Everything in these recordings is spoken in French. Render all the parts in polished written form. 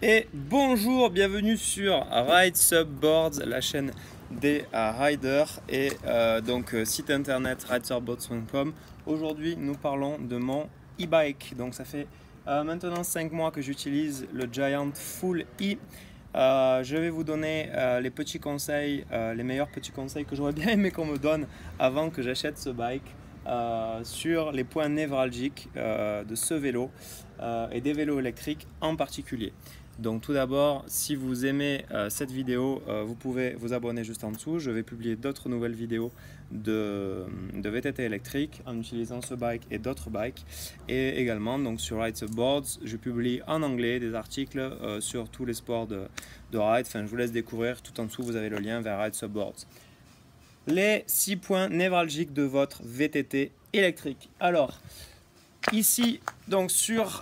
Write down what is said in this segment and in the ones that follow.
Et bonjour, bienvenue sur Ride Sub Boards, la chaîne des riders et site internet ridesubboards.com. Aujourd'hui, nous parlons de mon e-bike. Donc ça fait maintenant 5 mois que j'utilise le Giant Full E. Je vais vous donner les petits conseils, les meilleurs petits conseils que j'aurais bien aimé qu'on me donne avant que j'achète ce bike. Sur les points névralgiques de ce vélo et des vélos électriques en particulier. Donc tout d'abord, si vous aimez cette vidéo, vous pouvez vous abonner juste en dessous. Je vais publier d'autres nouvelles vidéos de VTT électrique en utilisant ce bike et d'autres bikes. Et également donc sur Ride Sub Boards, je publie en anglais des articles sur tous les sports de ride. Enfin, je vous laisse découvrir. Tout en dessous, vous avez le lien vers Ride Sub Boards. Les 6 points névralgiques de votre VTT électrique. Alors, ici, donc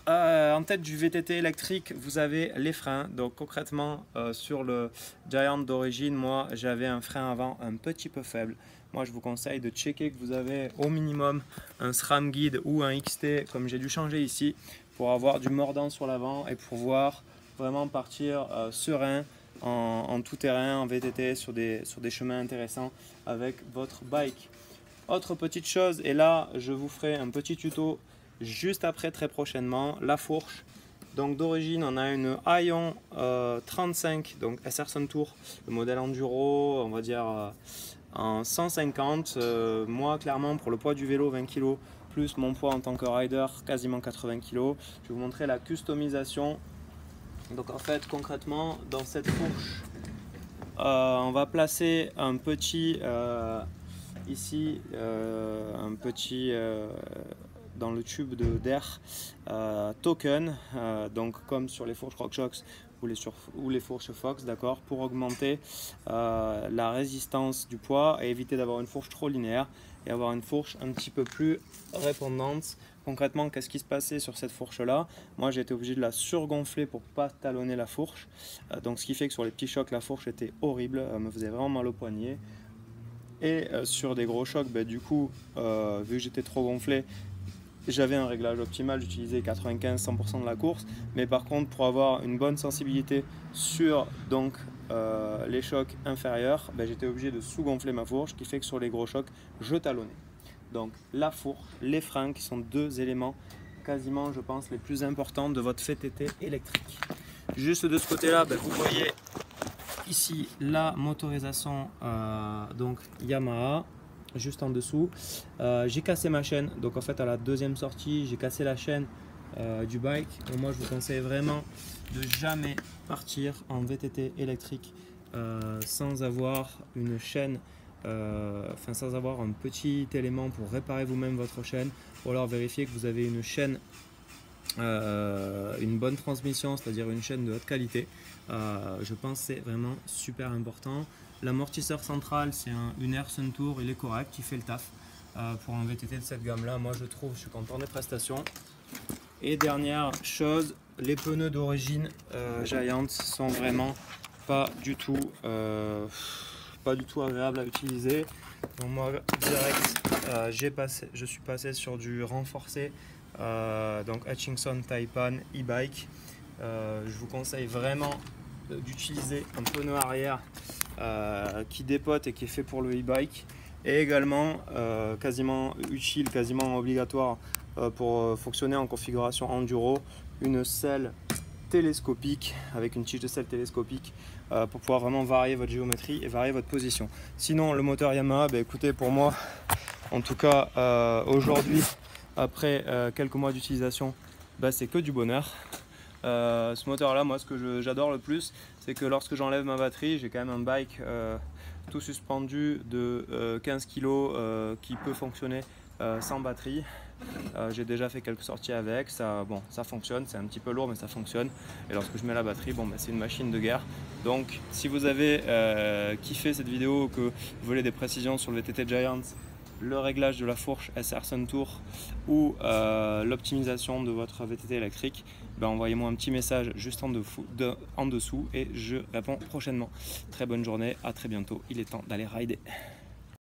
en tête du VTT électrique, vous avez les freins. Donc concrètement, sur le Giant d'origine, moi j'avais un frein avant un petit peu faible. Moi je vous conseille de checker que vous avez au minimum un SRAM guide ou un XT comme j'ai dû changer ici pour avoir du mordant sur l'avant et pouvoir vraiment partir serein en tout terrain, en VTT, sur des chemins intéressants avec votre bike. Autre petite chose, et là je vous ferai un petit tuto juste après, très prochainement, la fourche. Donc d'origine on a une Aion 35, donc SR Suntour, le modèle enduro, on va dire en 150. Moi clairement pour le poids du vélo 20 kg plus mon poids en tant que rider quasiment 80 kg, je vais vous montrer la customisation. Donc en fait concrètement dans cette fourche on va placer un petit ici un petit dans le tube d'air token, donc comme sur les fourches RockShox ou les fourches Fox, d'accord, pour augmenter la résistance du poids et éviter d'avoir une fourche trop linéaire et avoir une fourche un petit peu plus répondante. Concrètement, qu'est-ce qui se passait sur cette fourche là? Moi j'ai été obligé de la surgonfler pour pas talonner la fourche, donc ce qui fait que sur les petits chocs la fourche était horrible, elle me faisait vraiment mal au poignet. Et sur des gros chocs, du coup vu que j'étais trop gonflé, j'avais un réglage optimal, j'utilisais 95-100% de la course, mais par contre pour avoir une bonne sensibilité sur donc les chocs inférieurs, j'étais obligé de sous-gonfler ma fourche, qui fait que sur les gros chocs je talonnais. Donc la fourche, les freins qui sont deux éléments quasiment je pense les plus importants de votre VTT électrique. Juste de ce côté là, vous voyez ici la motorisation donc Yamaha. Juste en dessous, j'ai cassé ma chaîne, donc en fait à la deuxième sortie j'ai cassé la chaîne du bike. Donc moi je vous conseille vraiment de jamais partir en VTT électrique sans avoir une chaîne, sans avoir un petit élément pour réparer vous-même votre chaîne, ou alors vérifier que vous avez une chaîne, une bonne transmission, c'est-à-dire une chaîne de haute qualité. Je pense que c'est vraiment super important. L'amortisseur central, c'est une Air Suntour, il est correct, il fait le taf pour un VTT de cette gamme là. Moi je trouve, je suis content des prestations. Et dernière chose, les pneus d'origine Giant sont vraiment pas du tout agréables à utiliser. Donc moi direct je suis passé sur du renforcé, donc Hutchinson Taipan e-bike. Je vous conseille vraiment d'utiliser un pneu arrière qui dépote et qui est fait pour le e-bike, et également quasiment utile, quasiment obligatoire pour fonctionner en configuration enduro, une selle télescopique avec une tige de selle télescopique pour pouvoir vraiment varier votre géométrie et varier votre position. Sinon le moteur Yamaha, écoutez, pour moi en tout cas aujourd'hui après quelques mois d'utilisation, c'est que du bonheur. Ce moteur là, moi ce que j'adore le plus, c'est que lorsque j'enlève ma batterie, j'ai quand même un bike tout suspendu de 15 kg qui peut fonctionner sans batterie. J'ai déjà fait quelques sorties avec, ça fonctionne, c'est un petit peu lourd mais ça fonctionne, et lorsque je mets la batterie, c'est une machine de guerre. Donc si vous avez kiffé cette vidéo, que vous voulez des précisions sur le VTT Giant, le réglage de la fourche SR Suntour ou l'optimisation de votre VTT électrique, envoyez-moi un petit message juste en dessous et je réponds prochainement. Très bonne journée, à très bientôt, il est temps d'aller rider.